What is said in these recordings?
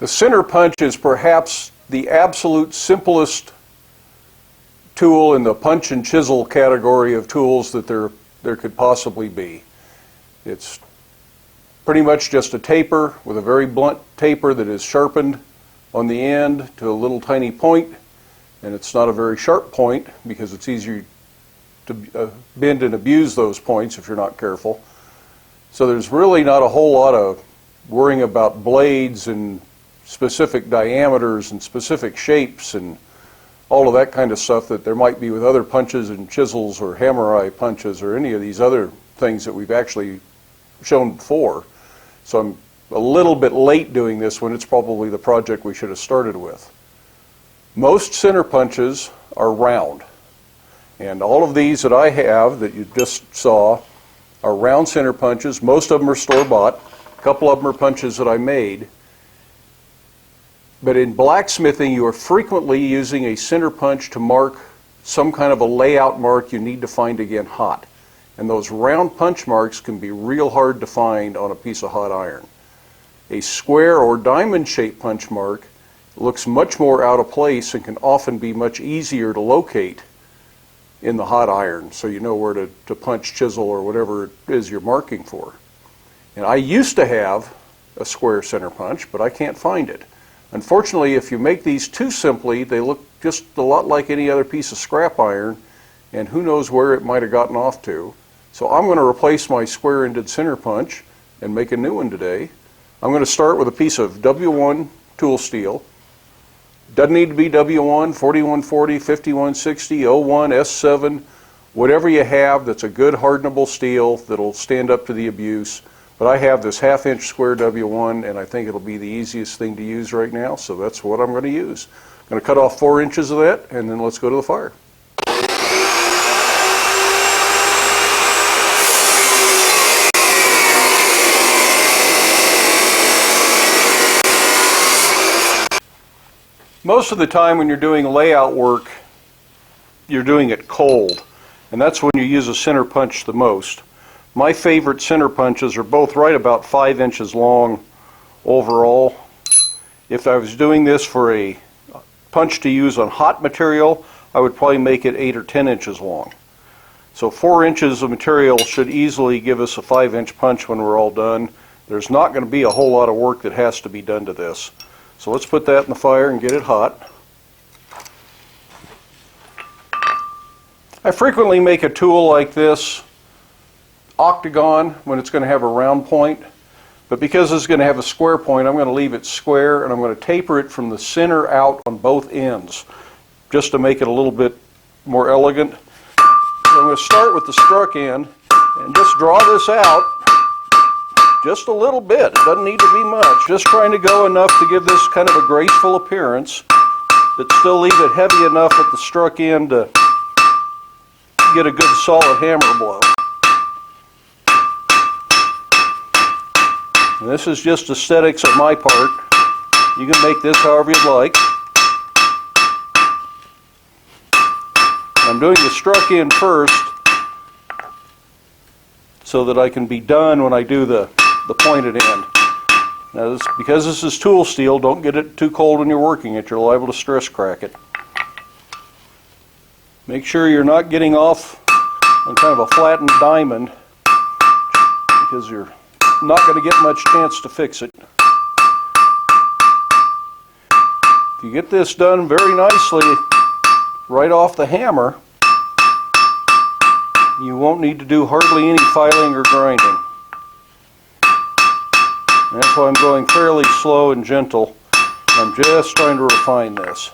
The center punch is perhaps the absolute simplest tool in the punch and chisel category of tools that there could possibly be. It's pretty much just a taper with a very blunt taper that is sharpened on the end to a little tiny point, and it's not a very sharp point because it's easier to bend and abuse those points if you're not careful. So there's really not a whole lot of worrying about blades and specific diameters and specific shapes and all of that kind of stuff that there might be with other punches and chisels or hammer eye punches or any of these other things that we've actually shown before. So I'm a little bit late doing this one. It's probably the project we should have started with. Most center punches are round, and all of these that I have that you just saw are round center punches. Most of them are store-bought. A couple of them are punches that I made. But in blacksmithing, you are frequently using a center punch to mark some kind of a layout mark you need to find again hot. And those round punch marks can be real hard to find on a piece of hot iron. A square or diamond shaped punch mark looks much more out of place and can often be much easier to locate in the hot iron, so you know where to punch, chisel, or whatever it is you're marking for. And I used to have a square center punch, but I can't find it. Unfortunately, if you make these too simply, they look just a lot like any other piece of scrap iron, and who knows where it might have gotten off to. So I'm going to replace my square-ended center punch and make a new one today. I'm going to start with a piece of W1 tool steel. Doesn't need to be W1, 4140, 5160, 01, S7, whatever you have that's a good hardenable steel that'll stand up to the abuse. But I have this half-inch square W1, and I think it'll be the easiest thing to use right now, so that's what I'm going to use. I'm going to cut off 4 inches of that, and then let's go to the fire. Most of the time when you're doing layout work, you're doing it cold, and that's when you use a center punch the most. My favorite center punches are both right about 5 inches long overall. If I was doing this for a punch to use on hot material, I would probably make it 8 or 10 inches long. So 4 inches of material should easily give us a 5-inch punch when we're all done. There's not going to be a whole lot of work that has to be done to this. So let's put that in the fire and get it hot. I frequently make a tool like this octagon when it's going to have a round point, but because it's going to have a square point, I'm going to leave it square, and I'm going to taper it from the center out on both ends just to make it a little bit more elegant. So I'm going to start with the struck end and just draw this out just a little bit. It doesn't need to be much. Just trying to go enough to give this kind of a graceful appearance, but still leave it heavy enough at the struck end to get a good solid hammer blow. And this is just aesthetics on my part. You can make this however you'd like. I'm doing the struck end first so that I can be done when I do the pointed end. Now because this is tool steel, don't get it too cold when you're working it. You're liable to stress crack it. Make sure you're not getting off on kind of a flattened diamond because you're not going to get much chance to fix it. If you get this done very nicely right off the hammer, you won't need to do hardly any filing or grinding. And that's why I'm going fairly slow and gentle. I'm just trying to refine this.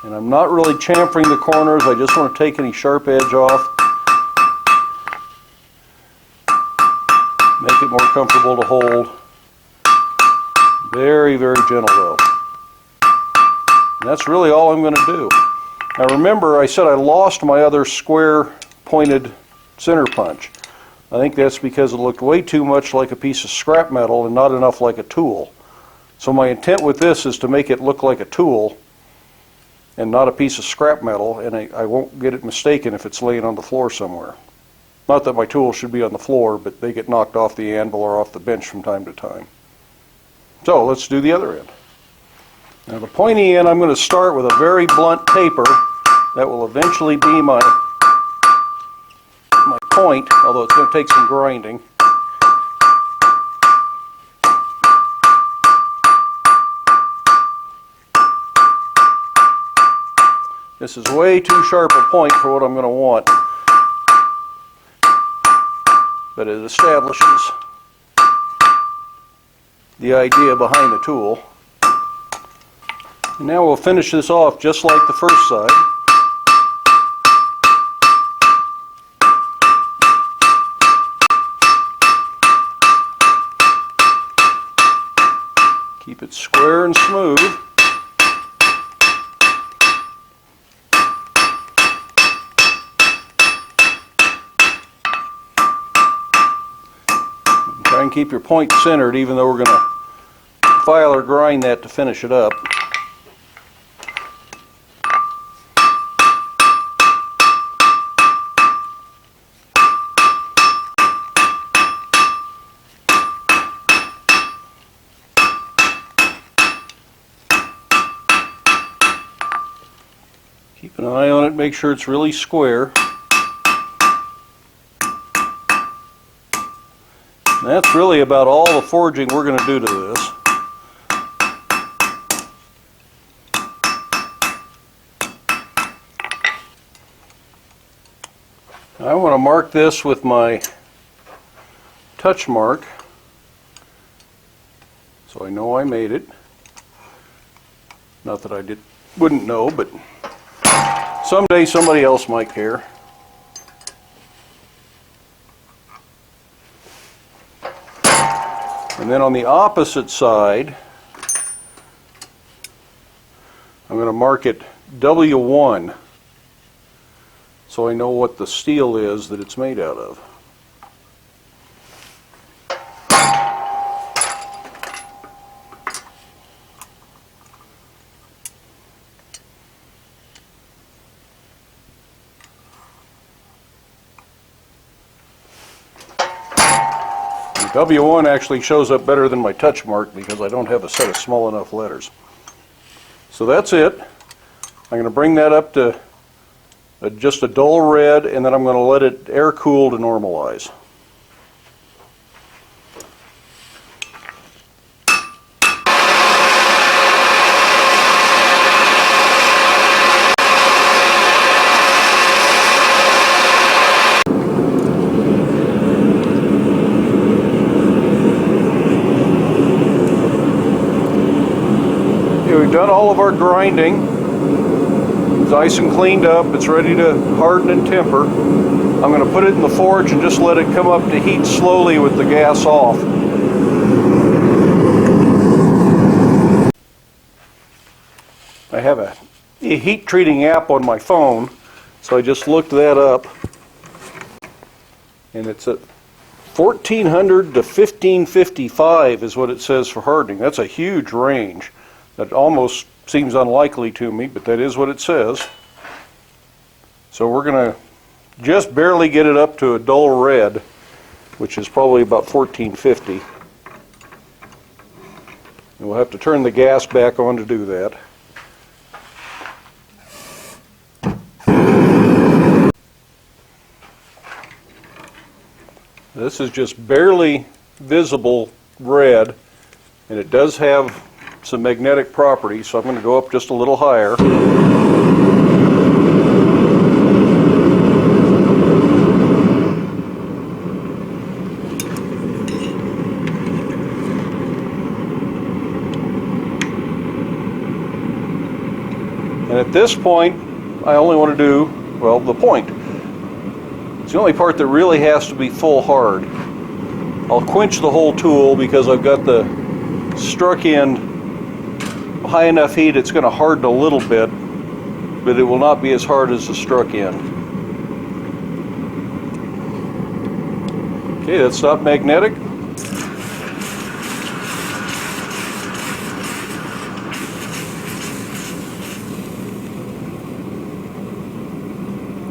And I'm not really chamfering the corners, I just want to take any sharp edge off. Make it more comfortable to hold. Very, very gentle though. And that's really all I'm going to do. Now remember, I said I lost my other square pointed center punch. I think that's because it looked way too much like a piece of scrap metal and not enough like a tool. So my intent with this is to make it look like a tool and not a piece of scrap metal, and I won't get it mistaken if it's laying on the floor somewhere. Not that my tools should be on the floor, but they get knocked off the anvil or off the bench from time to time. So let's do the other end. Now the pointy end, I'm going to start with a very blunt taper that will eventually be my point, although it's going to take some grinding. This is way too sharp a point for what I'm going to want, but it establishes the idea behind the tool. And now we'll finish this off just like the first side. Keep it square and smooth. Try and keep your point centered, even though we're going to file or grind that to finish it up. Keep an eye on it, make sure it's really square. And that's really about all the forging we're going to do to this. I want to mark this with my touch mark so I know I made it. Not that I wouldn't know, but someday somebody else might care. And then on the opposite side, I'm going to mark it W1 so I know what the steel is that it's made out of. W1 actually shows up better than my touch mark because I don't have a set of small enough letters. So that's it. I'm going to bring that up to just a dull red, and then I'm going to let it air cool to normalize. We've done all of our grinding. It's nice and cleaned up. It's ready to harden and temper. I'm going to put it in the forge and just let it come up to heat slowly with the gas off. I have a heat treating app on my phone, so I just looked that up, and it's at 1400 to 1555 is what it says for hardening. That's a huge range. That almost seems unlikely to me, but that is what it says. So we're going to just barely get it up to a dull red, which is probably about 1450. And we'll have to turn the gas back on to do that. This is just barely visible red, and it does have some magnetic properties, so I'm going to go up just a little higher. And at this point, I only want to do, well, the point. It's the only part that really has to be full hard. I'll quench the whole tool because I've got the struck end high enough heat it's going to harden a little bit, but it will not be as hard as the struck end. Okay, that's not magnetic.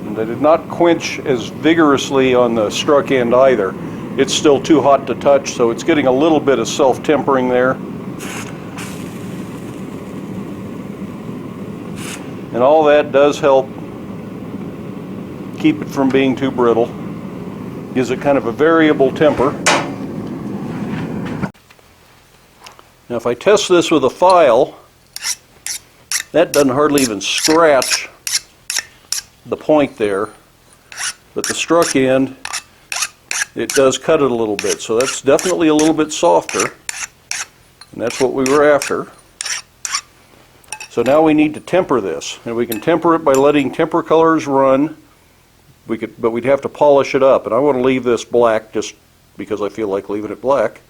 And I did not quench as vigorously on the struck end either. It's still too hot to touch, so it's getting a little bit of self-tempering there. And all that does help keep it from being too brittle. Gives it kind of a variable temper. Now if I test this with a file, that doesn't hardly even scratch the point there, but the struck end, it does cut it a little bit, so that's definitely a little bit softer, and that's what we were after. So now we need to temper this, and we can temper it by letting temper colors run. But we'd have to polish it up, and I want to leave this black just because I feel like leaving it black.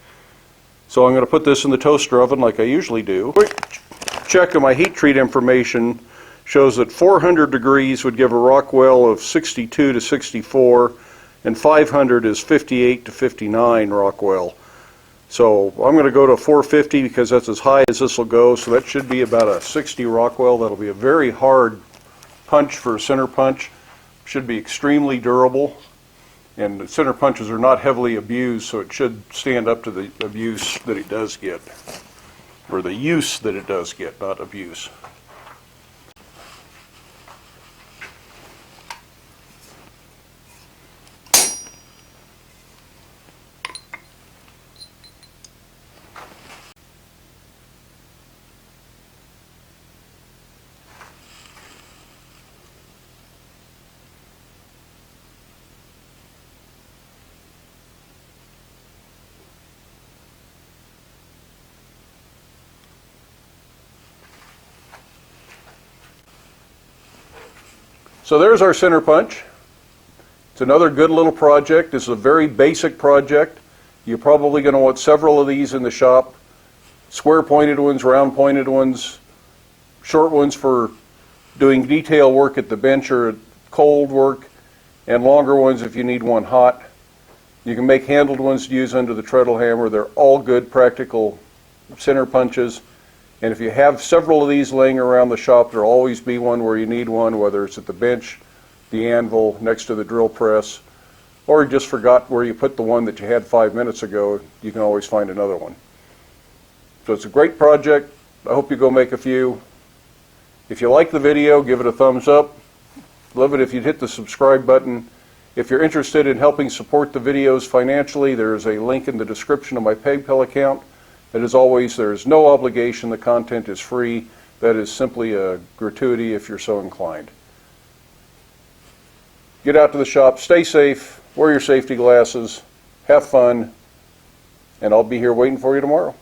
So I'm going to put this in the toaster oven like I usually do. Quick check of my heat treat information shows that 400 degrees would give a Rockwell of 62 to 64, and 500 is 58 to 59 Rockwell. So I'm going to go to 450 because that's as high as this will go, so that should be about a 60 Rockwell. That'll be a very hard punch for a center punch. Should be extremely durable, and the center punches are not heavily abused, so it should stand up to the abuse that it does get, or the use that it does get, not abuse. So there's our center punch. It's another good little project. This is a very basic project. You're probably going to want several of these in the shop. Square pointed ones, round pointed ones, short ones for doing detail work at the bench or cold work, and longer ones if you need one hot. You can make handled ones to use under the treadle hammer. They're all good practical center punches. And if you have several of these laying around the shop, there'll always be one where you need one, whether it's at the bench, the anvil, next to the drill press, or you just forgot where you put the one that you had 5 minutes ago. You can always find another one. So it's a great project. I hope you go make a few. If you like the video, give it a thumbs up. Love it if you'd hit the subscribe button. If you're interested in helping support the videos financially, there is a link in the description of my PayPal account. And as always, there is no obligation. The content is free. That is simply a gratuity if you're so inclined. Get out to the shop, stay safe, wear your safety glasses, have fun, and I'll be here waiting for you tomorrow.